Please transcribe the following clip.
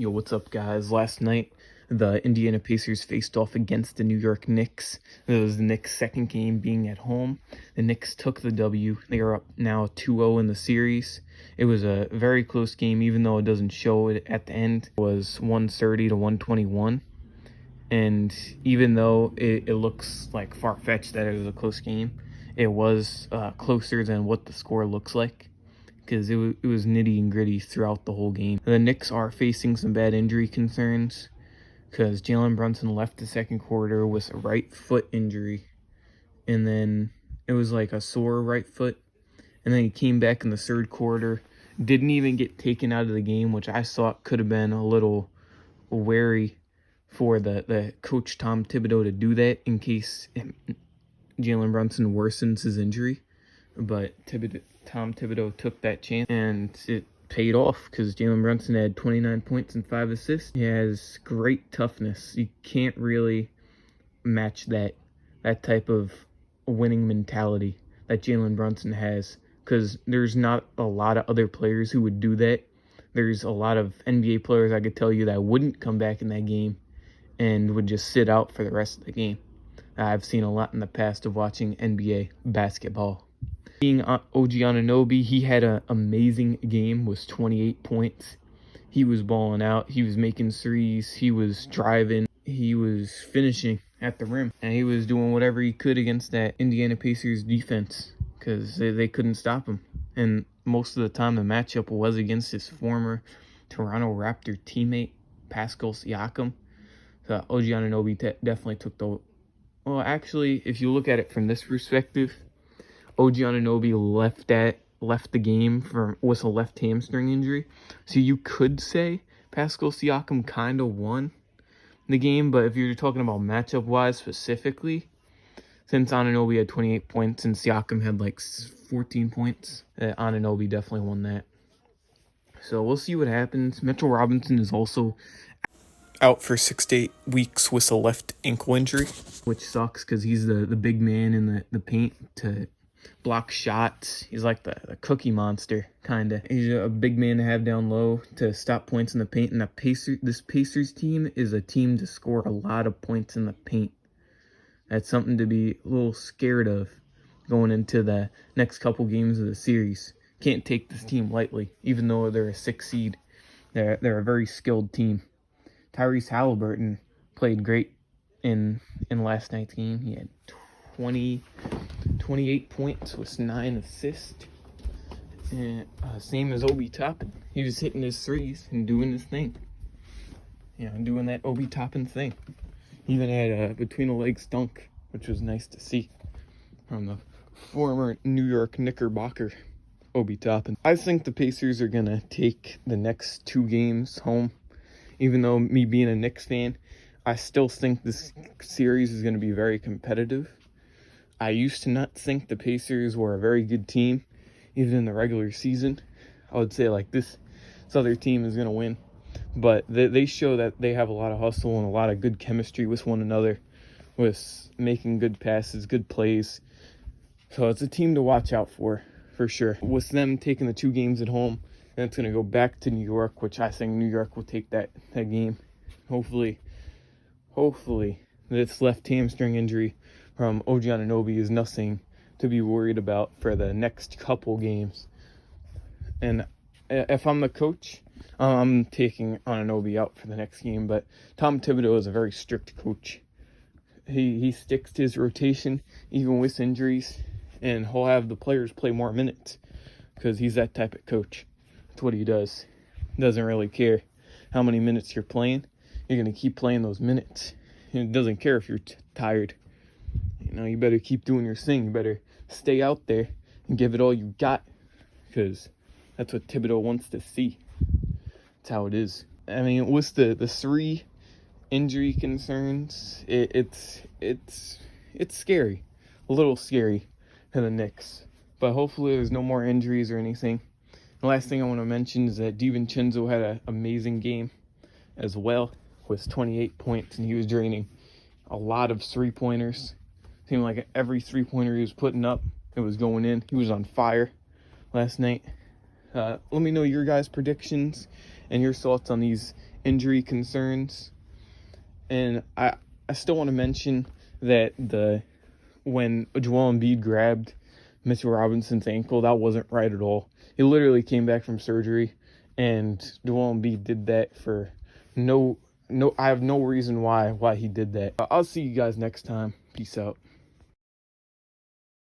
Yo, what's up, guys? Last night, the Indiana Pacers faced off against the New York Knicks. It was the Knicks' second game being at home. The Knicks took the W. They are up now 2-0 in the series. It was a very close game, even though it doesn't show it at the end. It was 130 to 121. And even though it looks like far-fetched that it was a close game, it was closer than what the score looks like, because it was nitty and gritty throughout the whole game. The Knicks are facing some bad injury concerns because Brunson left the second quarter with a right foot injury, and then it was like a sore right foot, and then he came back in the third quarter, didn't even get taken out of the game, which I thought could have been a little wary for the coach Tom Thibodeau to do that in case Jalen Brunson worsens his injury. But Tom Thibodeau took that chance, and it paid off because Jalen Brunson had 29 points and 5 assists. He has great toughness. You can't really match that type of winning mentality that Jalen Brunson has, because there's not a lot of other players who would do that. There's a lot of NBA players I could tell you that wouldn't come back in that game and would just sit out for the rest of the game. I've seen a lot in the past of watching NBA basketball. Being OG Anunoby, he had an amazing game with 28 points. He was balling out. He was making threes. He was driving. He was finishing at the rim. And he was doing whatever he could against that Indiana Pacers defense because they couldn't stop him. And most of the time the matchup was against his former Toronto Raptor teammate, Pascal Siakam. So OG Anunoby definitely took the... Well, actually, if you look at it from this perspective, OG Anunoby left the game with a left hamstring injury. So you could say Pascal Siakam kind of won the game, but if you're talking about matchup-wise specifically, since Anunoby had 28 points and Siakam had like 14 points, Anunoby definitely won that. So we'll see what happens. Mitchell Robinson is also out for 6 to 8 weeks with a left ankle injury, which sucks because he's the big man in the paint to block shots. He's like the cookie monster, kind of. He's a big man to have down low to stop points in the paint. And this Pacers team is a team to score a lot of points in the paint. That's something to be a little scared of going into the next couple games of the series. Can't take this team lightly, even though they're a 6 seed. They're a very skilled team. Tyrese Halliburton played great in last night's game. He had 28 points with 9 assists. And same as Obi Toppin. He was hitting his threes and doing his thing. Doing that Obi Toppin thing. He even had a between-the-legs dunk, which was nice to see from the former New York Knickerbocker, Obi Toppin. I think the Pacers are going to take the next 2 games home. Even though me being a Knicks fan, I still think this series is going to be very competitive. I used to not think the Pacers were a very good team, even in the regular season. I would say like this other team is going to win. But they show that they have a lot of hustle and a lot of good chemistry with one another, with making good passes, good plays. So it's a team to watch out for sure. With them taking the 2 games at home, and it's going to go back to New York, which I think New York will take that game. Hopefully, this left hamstring injury from OG Anunoby is nothing to be worried about for the next couple games. And if I'm the coach, I'm taking Anunoby out for the next game. But Tom Thibodeau is a very strict coach. He sticks to his rotation, even with injuries, and he'll have the players play more minutes because he's that type of coach. That's what he does. Doesn't really care how many minutes you're playing. You're going to keep playing those minutes. It doesn't care if you're tired. You better keep doing your thing. You better stay out there and give it all you got, because that's what Thibodeau wants to see. That's how it is. I mean, with the 3 injury concerns, it's scary. A little scary for the Knicks. But hopefully there's no more injuries or anything. The last thing I want to mention is that DiVincenzo had an amazing game as well with 28 points, and he was draining a lot of 3-pointers. Seemed like every 3-pointer he was putting up, it was going in. He was on fire last night. Let me know your guys' predictions and your thoughts on these injury concerns. And I still want to mention that when Joel Embiid grabbed Mitchell Robinson's ankle, that wasn't right at all. He literally came back from surgery, and Joel Embiid did that for no. I have no reason why he did that. I'll see you guys next time. Peace out.